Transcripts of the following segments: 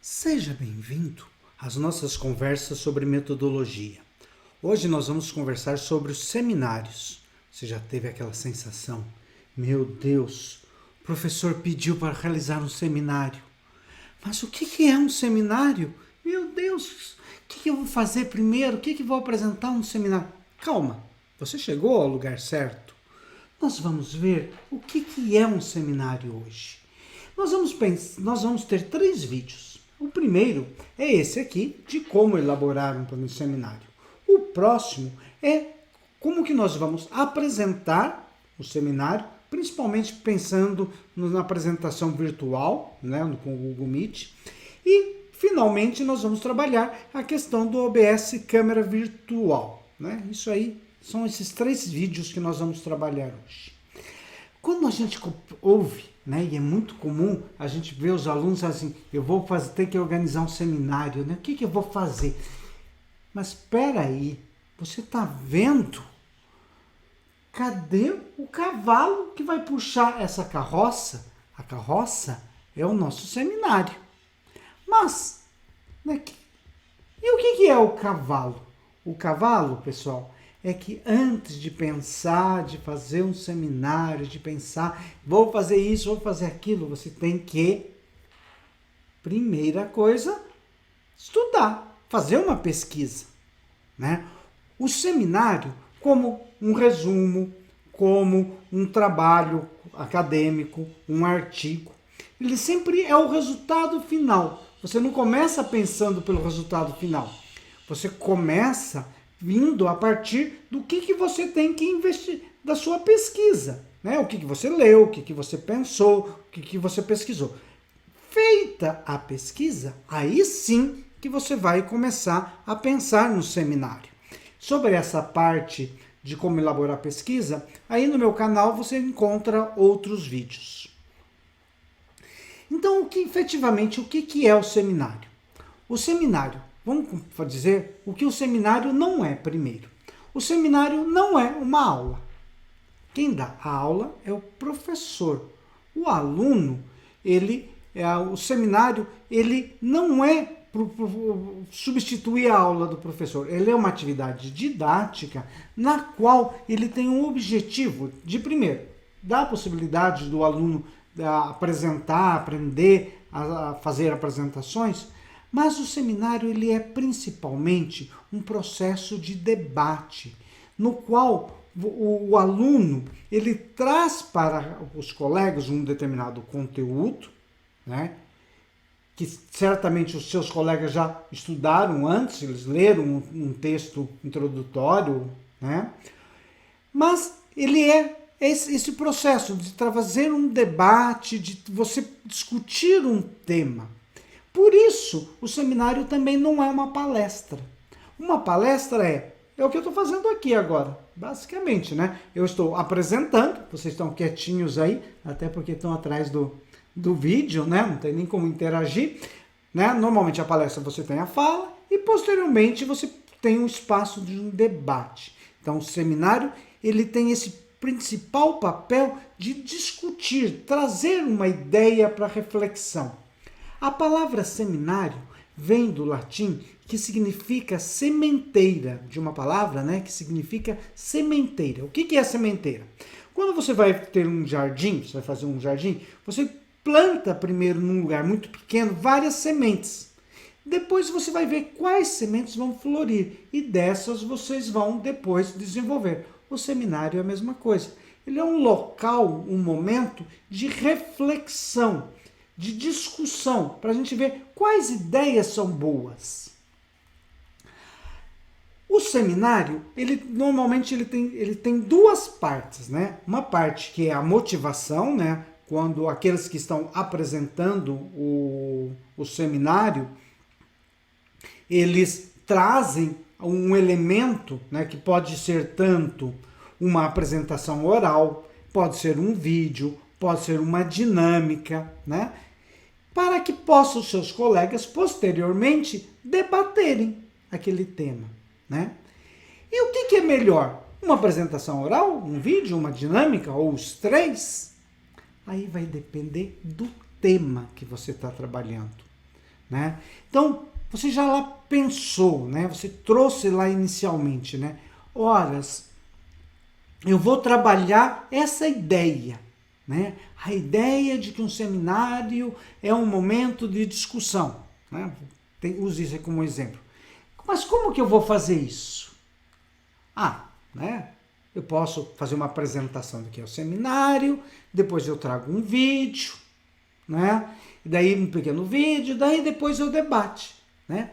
Seja bem-vindo às nossas conversas sobre metodologia. Hoje nós vamos conversar sobre os seminários. Você já teve aquela sensação? Meu Deus, o professor pediu para realizar um seminário. Mas o que é um seminário? Meu Deus, o que eu vou fazer primeiro? O que vou apresentar no seminário? Calma, você chegou ao lugar certo. Nós vamos ver o que é um seminário hoje. Nós vamos ter 3 vídeos. O primeiro é esse aqui, de como elaborar um seminário. O próximo é como que nós vamos apresentar o seminário, principalmente pensando na apresentação virtual, né, com o Google Meet. E, finalmente, nós vamos trabalhar a questão do OBS câmera virtual. Né? Isso aí são esses 3 vídeos que nós vamos trabalhar hoje. Quando a gente ouve, né, e é muito comum a gente ver os alunos assim, ter que organizar um seminário, né? O que eu vou fazer? Mas espera aí, você está vendo? Cadê o cavalo que vai puxar essa carroça? A carroça é o nosso seminário. Mas, né, e o que é o cavalo? O cavalo, pessoal, é que antes de pensar, de fazer um seminário, de pensar, vou fazer isso, vou fazer aquilo, você tem que, primeira coisa, estudar, fazer uma pesquisa. Né? O seminário, como um resumo, como um trabalho acadêmico, um artigo, ele sempre é o resultado final. Você não começa pensando pelo resultado final. Você começa vindo a partir do que você tem que investir, da sua pesquisa, né? O que você leu, o que você pensou, o que você pesquisou. Feita a pesquisa, aí sim que você vai começar a pensar no seminário. Sobre essa parte de como elaborar pesquisa, aí no meu canal você encontra outros vídeos. Então, efetivamente, o que é o seminário? O seminário, vamos dizer o que o seminário não é primeiro. O seminário não é uma aula. Quem dá a aula é o professor. O aluno, o seminário, ele não é substituir a aula do professor. Ele é uma atividade didática na qual ele tem um objetivo de, primeiro, dar a possibilidade do aluno apresentar, aprender a fazer apresentações, mas o seminário ele é principalmente um processo de debate, no qual o aluno ele traz para os colegas um determinado conteúdo, né, que certamente os seus colegas já estudaram antes, eles leram um texto introdutório, né, mas ele é esse processo de trazer um debate, de você discutir um tema. Por isso, o seminário também não é uma palestra. Uma palestra é o que eu estou fazendo aqui agora, basicamente, né? Eu estou apresentando, vocês estão quietinhos aí, até porque estão atrás do vídeo, né? Não tem nem como interagir, né? Normalmente a palestra você tem a fala e posteriormente você tem um espaço de um debate. Então, o seminário, ele tem esse principal papel de discutir, trazer uma ideia para reflexão. A palavra seminário vem do latim, que significa sementeira, de uma palavra, né, que significa sementeira. O que é sementeira? Quando você vai ter um jardim, você vai fazer um jardim, você planta primeiro num lugar muito pequeno várias sementes. Depois você vai ver quais sementes vão florir e dessas vocês vão depois desenvolver. O seminário é a mesma coisa. Ele é um local, um momento de reflexão, de discussão, para a gente ver quais ideias são boas. O seminário, normalmente ele tem 2 partes, né? Uma parte que é a motivação, né? Quando aqueles que estão apresentando o seminário, eles trazem um elemento, né, que pode ser tanto uma apresentação oral, pode ser um vídeo, pode ser uma dinâmica, né, para que possam os seus colegas posteriormente debaterem aquele tema. Né? E o que é melhor? Uma apresentação oral, um vídeo, uma dinâmica ou os 3? Aí vai depender do tema que você está trabalhando. né? Então, você já lá pensou, né? Você trouxe lá inicialmente, né? Horas, eu vou trabalhar essa ideia, né? A ideia de que um seminário é um momento de discussão, né? Use isso como exemplo. Mas como que eu vou fazer isso? Né? Eu posso fazer uma apresentação do que é o seminário, depois eu trago um vídeo, né? E daí um pequeno vídeo, daí depois eu debate, né?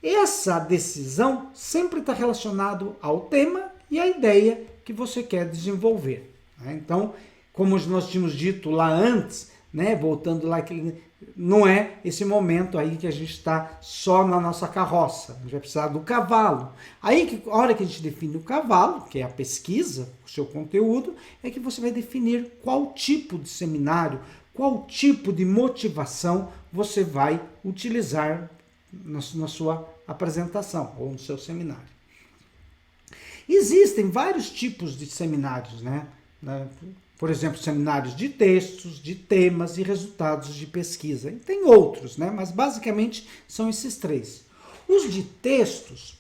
Essa decisão sempre está relacionada ao tema e à ideia que você quer desenvolver, né? Então, como nós tínhamos dito lá antes, né? Voltando lá, que não é esse momento aí que a gente está só na nossa carroça, a gente vai precisar do cavalo. Aí, a hora que a gente define o cavalo, que é a pesquisa, o seu conteúdo, é que você vai definir qual tipo de seminário, qual tipo de motivação você vai utilizar na sua apresentação ou no seu seminário. Existem vários tipos de seminários, né? Por exemplo, seminários de textos, de temas e resultados de pesquisa. E tem outros, né? Mas basicamente são esses três. Os de textos,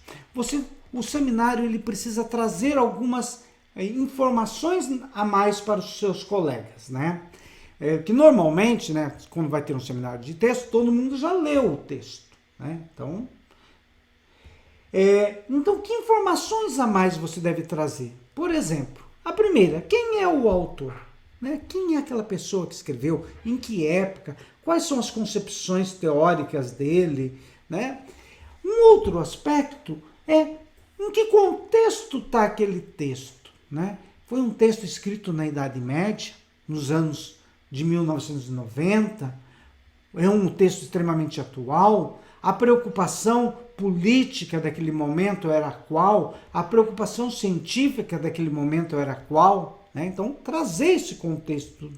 o seminário ele precisa trazer algumas informações a mais para os seus colegas, né? Que normalmente, né, quando vai ter um seminário de texto, todo mundo já leu o texto, né? Então, que informações a mais você deve trazer? Por exemplo, a primeira, quem é o autor? Né? Quem é aquela pessoa que escreveu? Em que época? Quais são as concepções teóricas dele? Né? Um outro aspecto é em que contexto está aquele texto? Né? Foi um texto escrito na Idade Média, nos anos de 1990, é um texto extremamente atual. A preocupação política daquele momento era qual? A preocupação científica daquele momento era qual? Né? Então, trazer esse contexto.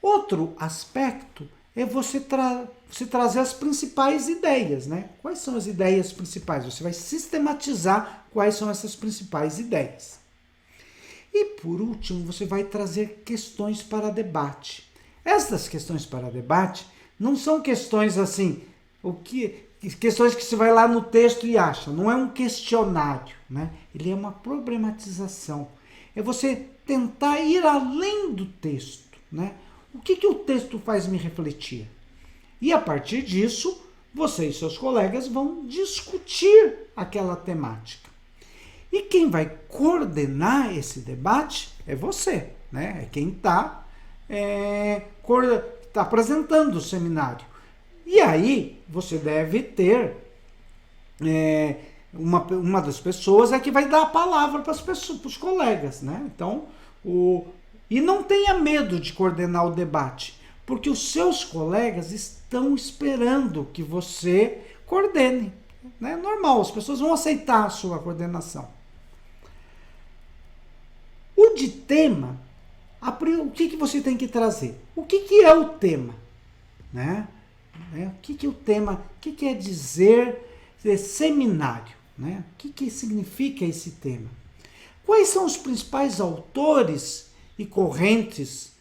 Outro aspecto é você trazer as principais ideias. Né? Quais são as ideias principais? Você vai sistematizar quais são essas principais ideias. E, por último, você vai trazer questões para debate. Essas questões para debate não são questões assim, questões que você vai lá no texto e acha. Não é um questionário, né? Ele é uma problematização. É você tentar ir além do texto, né? O que o texto faz me refletir? E a partir disso, você e seus colegas vão discutir aquela temática. E quem vai coordenar esse debate é você, né? É quem está apresentando o seminário. E aí você deve ter uma das pessoas que vai dar a palavra para os colegas, né? Então, e não tenha medo de coordenar o debate, porque os seus colegas estão esperando que você coordene. É normal, as pessoas vão aceitar a sua coordenação. O de tema, o que você tem que trazer? O que é o tema? Né? O que é o tema? O que quer dizer seminário? Né? O que significa esse tema? Quais são os principais autores e correntes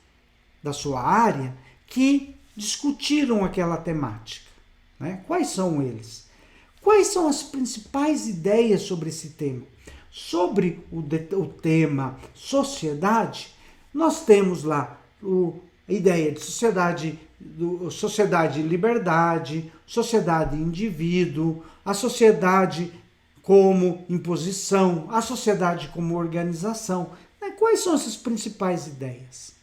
da sua área que discutiram aquela temática? Né? Quais são eles? Quais são as principais ideias sobre esse tema? Sobre o tema sociedade, nós temos lá a ideia de sociedade e liberdade, sociedade e indivíduo, a sociedade como imposição, a sociedade como organização. Né? Quais são essas principais ideias?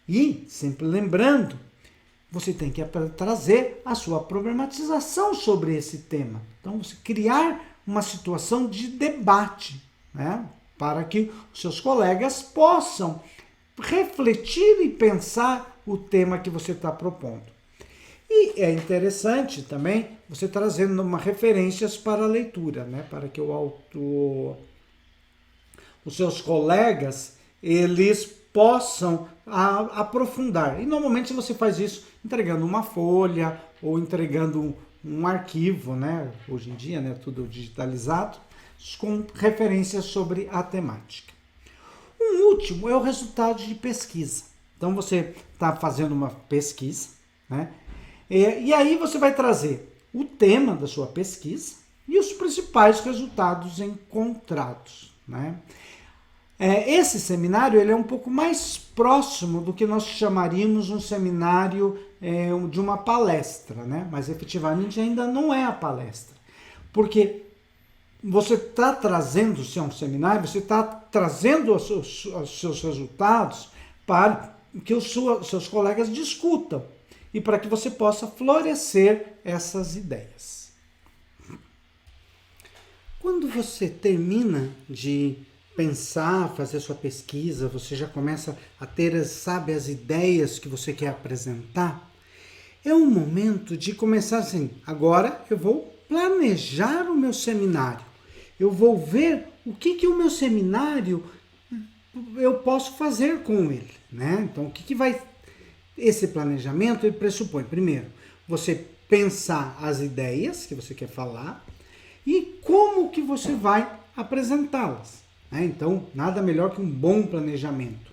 E, sempre lembrando, você tem que trazer a sua problematização sobre esse tema. Então, você criar uma situação de debate, né? Para que os seus colegas possam refletir e pensar o tema que você está propondo. E é interessante também você trazendo referências para a leitura, né? Para que os seus colegas eles possam aprofundar. E normalmente você faz isso entregando uma folha ou entregando um arquivo, né? Hoje em dia, né? Tudo digitalizado, com referências sobre a temática. Um último é o resultado de pesquisa. Então você está fazendo uma pesquisa, né? E aí você vai trazer o tema da sua pesquisa e os principais resultados encontrados, né? Esse seminário ele é um pouco mais próximo do que nós chamaríamos um seminário de uma palestra, né? Mas efetivamente ainda não é a palestra, porque você está trazendo, se é um seminário, você está trazendo os seus resultados para que os seus colegas discutam e para que você possa florescer essas ideias. Quando você termina de pensar, fazer sua pesquisa, você já começa a ter, sabe, as ideias que você quer apresentar, é um momento de começar assim, agora eu vou planejar o meu seminário. Eu vou ver o que o meu seminário eu posso fazer com ele, né? Então, o que vai... Esse planejamento, ele pressupõe, primeiro, você pensar as ideias que você quer falar e como que você vai apresentá-las, né? Então, nada melhor que um bom planejamento.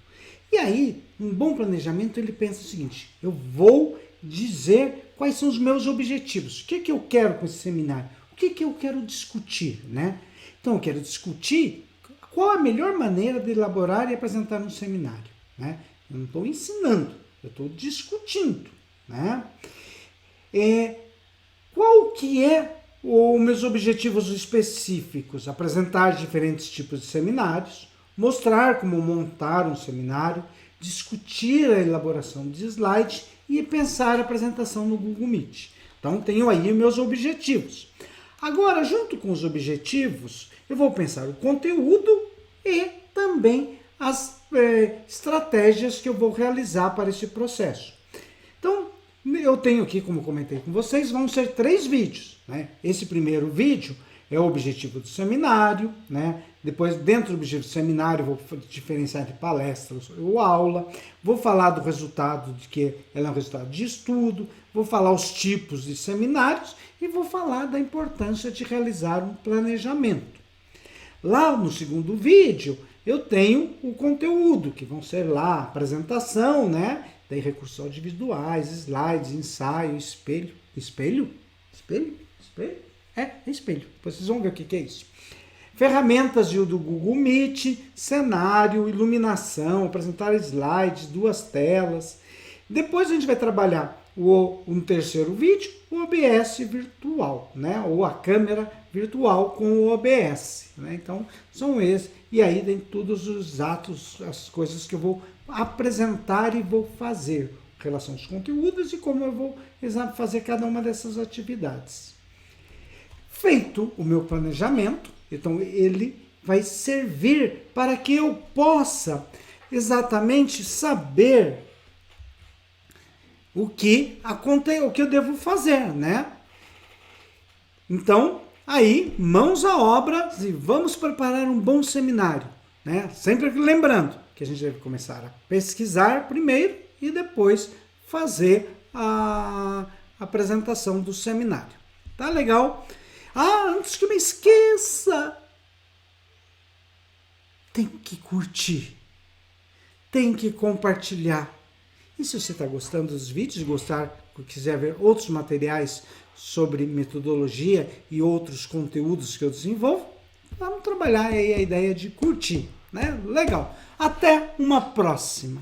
E aí, um bom planejamento, ele pensa o seguinte, eu vou dizer quais são os meus objetivos, o que eu quero com esse seminário, o que eu quero discutir, né? Então, eu quero discutir qual a melhor maneira de elaborar e apresentar um seminário, né? Eu não estou ensinando, eu estou discutindo, né? Qual que é os meus objetivos específicos? Apresentar diferentes tipos de seminários, mostrar como montar um seminário, discutir a elaboração de slides e pensar a apresentação no Google Meet. Então, tenho aí meus objetivos. Agora, junto com os objetivos, eu vou pensar o conteúdo e também as estratégias que eu vou realizar para esse processo. Então, eu tenho aqui, como comentei com vocês, vão ser 3 vídeos, né? Esse primeiro vídeo é o objetivo do seminário, né? Depois, dentro do objetivo do seminário, eu vou diferenciar entre palestras ou aula, vou falar do resultado, de que ela é um resultado de estudo, vou falar os tipos de seminários e vou falar da importância de realizar um planejamento. Lá no segundo vídeo, eu tenho o conteúdo, que vão ser lá apresentação, né? Daí recursos audiovisuais, slides, ensaio, espelho. Espelho? Espelho? Espelho? É espelho. Depois vocês vão ver o que é isso. Ferramentas do Google Meet, cenário, iluminação, apresentar slides, 2 telas. Depois a gente vai trabalhar um terceiro vídeo, o OBS virtual, né? Ou a câmera virtual com o OBS, né? Então, são esses. E aí tem todos os atos, as coisas que eu vou apresentar e vou fazer em relação aos conteúdos e como eu vou fazer cada uma dessas atividades. Feito o meu planejamento, então ele vai servir para que eu possa exatamente saber o que eu devo fazer, né? Então, aí, mãos à obra e vamos preparar um bom seminário, né? Sempre lembrando que a gente deve começar a pesquisar primeiro e depois fazer a apresentação do seminário. Tá legal? Antes que eu me esqueça, tem que curtir, tem que compartilhar. E se você está gostando dos vídeos, quiser ver outros materiais sobre metodologia e outros conteúdos que eu desenvolvo, vamos trabalhar aí a ideia de curtir, né? Legal. Até uma próxima.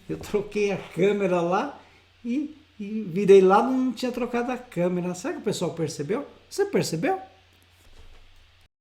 Eu troquei a câmera lá e virei lá, não tinha trocado a câmera. Será que o pessoal percebeu? Você percebeu?